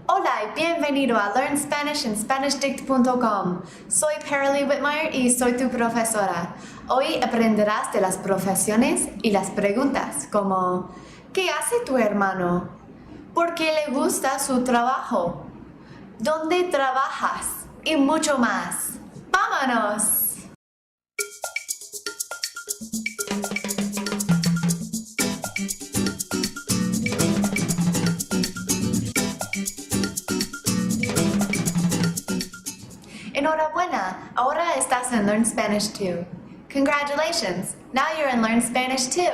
Hola y bienvenido a Learn Spanish en SpanishDict.com. Soy Paralee Whitmire y soy tu profesora. Hoy aprenderás de las profesiones y las preguntas como ¿qué hace tu hermano? ¿Por qué le gusta su trabajo? ¿Dónde trabajas? Y mucho más. ¡Vámonos! Enhorabuena! Ahora estás en Learn Spanish 2. Congratulations! Now you're in Learn Spanish 2.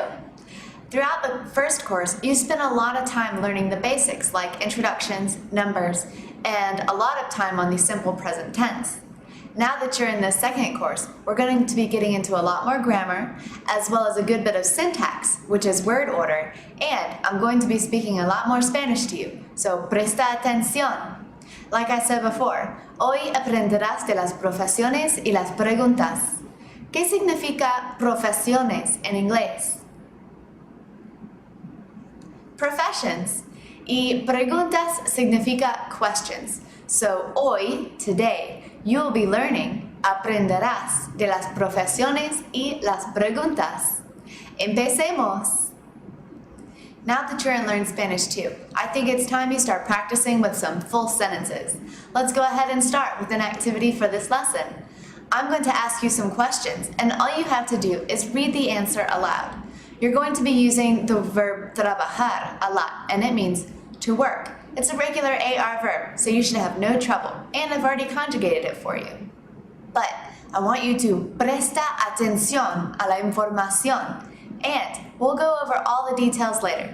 Throughout the first course, you spent a lot of time learning the basics like introductions, numbers, and a lot of time on the simple present tense. Now that you're in the second course, we're going to be getting into a lot more grammar, as well as a good bit of syntax, which is word order, and I'm going to be speaking a lot more Spanish to you, so presta atención. Like I said before, hoy aprenderás de las profesiones y las preguntas. ¿Qué significa profesiones en inglés? Professions. Y preguntas significa questions. So hoy, today, you'll be learning, aprenderás de las profesiones y las preguntas. Empecemos! Now that you're in Learn Spanish 2, I think it's time you start practicing with some full sentences. Let's go ahead and start with an activity for this lesson. I'm going to ask you some questions, and all you have to do is read the answer aloud. You're going to be using the verb trabajar a lot, and it means to work. It's a regular AR verb, so you should have no trouble, and I've already conjugated it for you. But I want you to presta atención a la información, and we'll go over all the details later.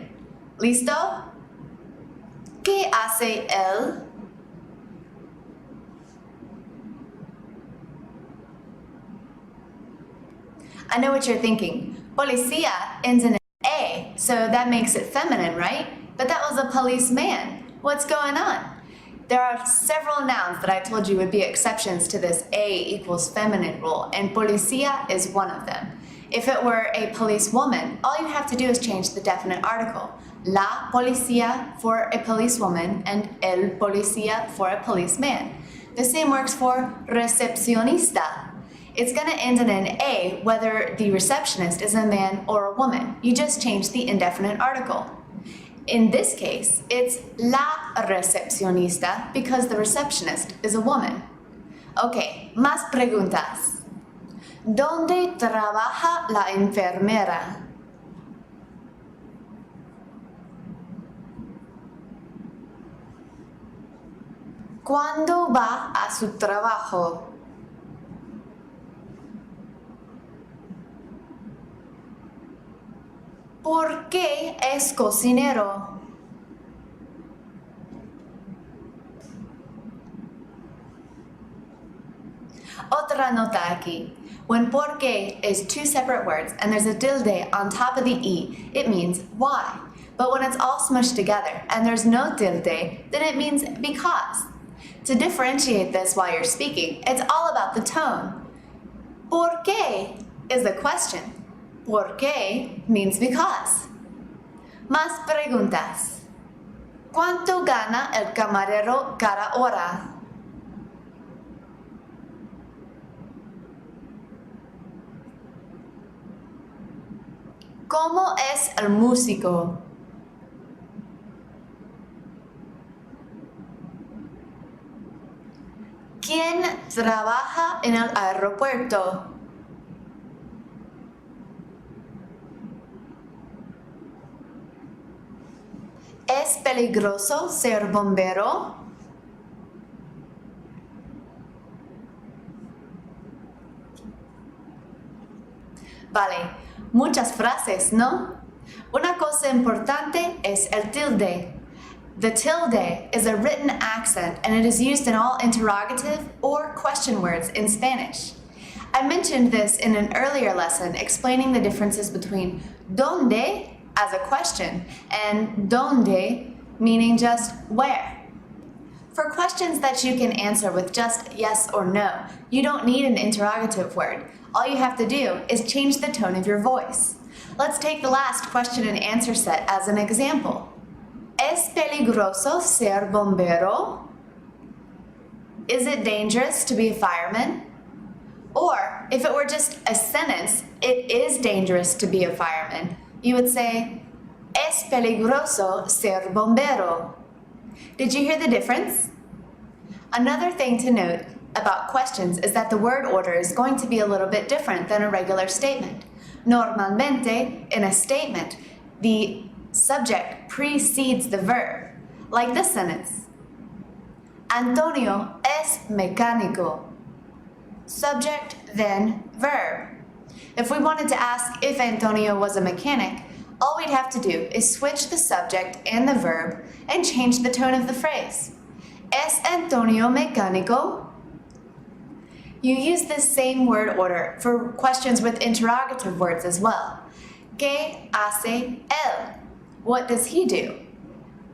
¿Listo? ¿Qué hace él? I know what you're thinking. Policía ends in an A, so that makes it feminine, right? But that was a policeman. What's going on? There are several nouns that I told you would be exceptions to this A equals feminine rule, and policía is one of them. If it were a policewoman, all you have to do is change the definite article. La policía for a policewoman and el policía for a policeman. The same works for recepcionista. It's going to end in an A whether the receptionist is a man or a woman. You just change the indefinite article. In this case, it's la recepcionista because the receptionist is a woman. Okay, más preguntas. ¿Dónde trabaja la enfermera? ¿Cuándo va a su trabajo? ¿Por qué es cocinero? Otra nota aquí. When por qué is two separate words and there's a tilde on top of the E, it means why. But when it's all smushed together and there's no tilde, then it means because. To differentiate this while you're speaking, it's all about the tone. ¿Por qué is the question. ¿Por qué means because. Más preguntas. ¿Cuánto gana el camarero cada hora? ¿Cómo es el músico? ¿Quién trabaja en el aeropuerto? ¿Es peligroso ser bombero? Vale, muchas frases, ¿no? Una cosa importante es el tilde. The tilde is a written accent and it is used in all interrogative or question words in Spanish. I mentioned this in an earlier lesson explaining the differences between ¿dónde? As a question and ¿dónde? Meaning just where. For questions that you can answer with just yes or no, you don't need an interrogative word. All you have to do is change the tone of your voice. Let's take the last question and answer set as an example. ¿Es peligroso ser bombero? Is it dangerous to be a fireman? Or if it were just a sentence, it is dangerous to be a fireman, you would say, es peligroso ser bombero. Did you hear the difference? Another thing to note about questions is that the word order is going to be a little bit different than a regular statement. Normalmente, in a statement, the subject precedes the verb, like this sentence. Antonio es mecánico. Subject, then verb. If we wanted to ask if Antonio was a mechanic, all we'd have to do is switch the subject and the verb and change the tone of the phrase. ¿Es Antonio mecánico? You use this same word order for questions with interrogative words as well. ¿Qué hace él? What does he do?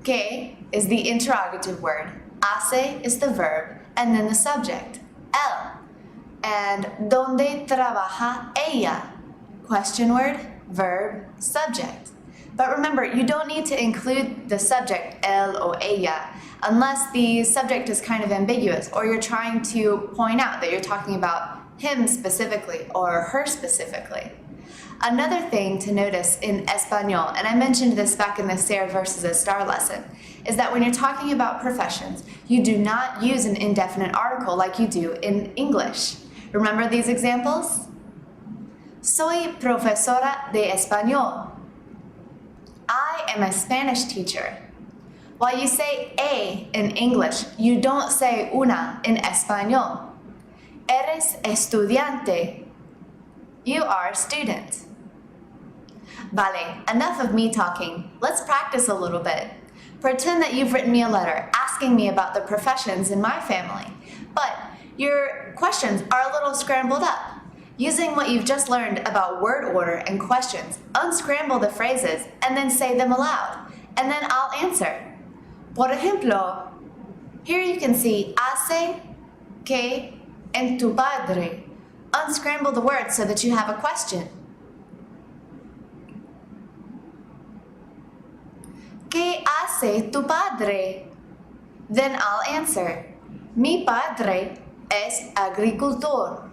¿Qué is the interrogative word, hace is the verb, and then the subject, él. And ¿dónde trabaja ella? Question word, verb, subject. But remember, you don't need to include the subject, él or ella, unless the subject is kind of ambiguous or you're trying to point out that you're talking about him specifically or her specifically. Another thing to notice in Espanol, and I mentioned this back in the ser versus a star lesson, is that when you're talking about professions, you do not use an indefinite article like you do in English. Remember these examples? Soy profesora de español. I am a Spanish teacher. While you say a in English, you don't say una in español. Eres estudiante. You are a student. Vale, enough of me talking. Let's practice a little bit. Pretend that you've written me a letter asking me about the professions in my family, but your questions are a little scrambled up. Using what you've just learned about word order and questions, unscramble the phrases and then say them aloud, and then I'll answer. Por ejemplo, here you can see hace, que, and tu padre. Unscramble the words so that you have a question. ¿Qué hace tu padre? Then I'll answer. Mi padre es agricultor.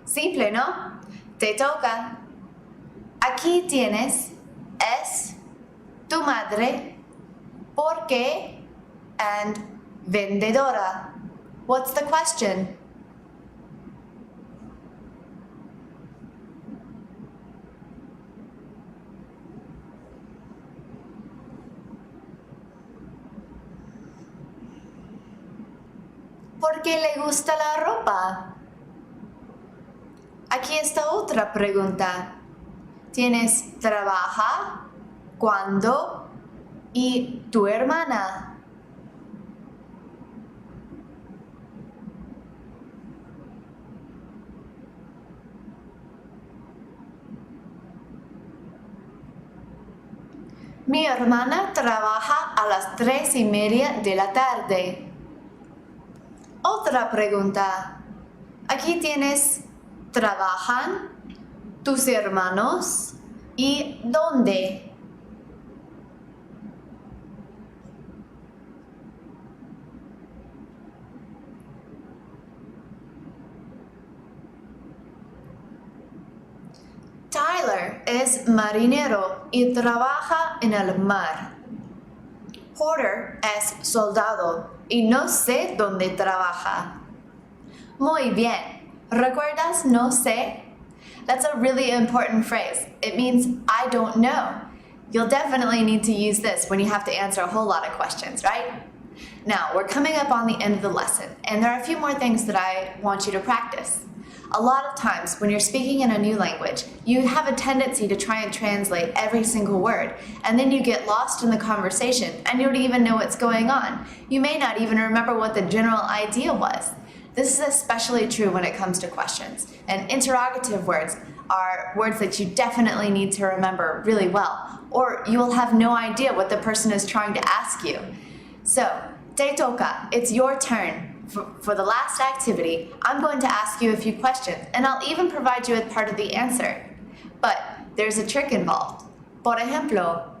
Simple, ¿no? Te toca. Aquí tienes es, tu madre, por qué, and vendedora. What's the question? ¿Por qué le gusta la ropa? Aquí está otra pregunta. ¿Tienes trabaja, cuándo y tu hermana? Mi hermana trabaja a las 3:30 de la tarde. Otra pregunta. Aquí tienes trabajan, tus hermanos y dónde. Tyler es marinero y trabaja en el mar. Porter es soldado y no sé dónde trabaja. Muy bien. ¿Recuerdas no sé? That's a really important phrase. It means I don't know. You'll definitely need to use this when you have to answer a whole lot of questions, right? Now, we're coming up on the end of the lesson, and there are a few more things that I want you to practice. A lot of times, when you're speaking in a new language, you have a tendency to try and translate every single word, and then you get lost in the conversation, and you don't even know what's going on. You may not even remember what the general idea was. This is especially true when it comes to questions, and interrogative words are words that you definitely need to remember really well, or you will have no idea what the person is trying to ask you. So, te toca, it's your turn. For the last activity, I'm going to ask you a few questions, and I'll even provide you with part of the answer. But there's a trick involved. Por ejemplo,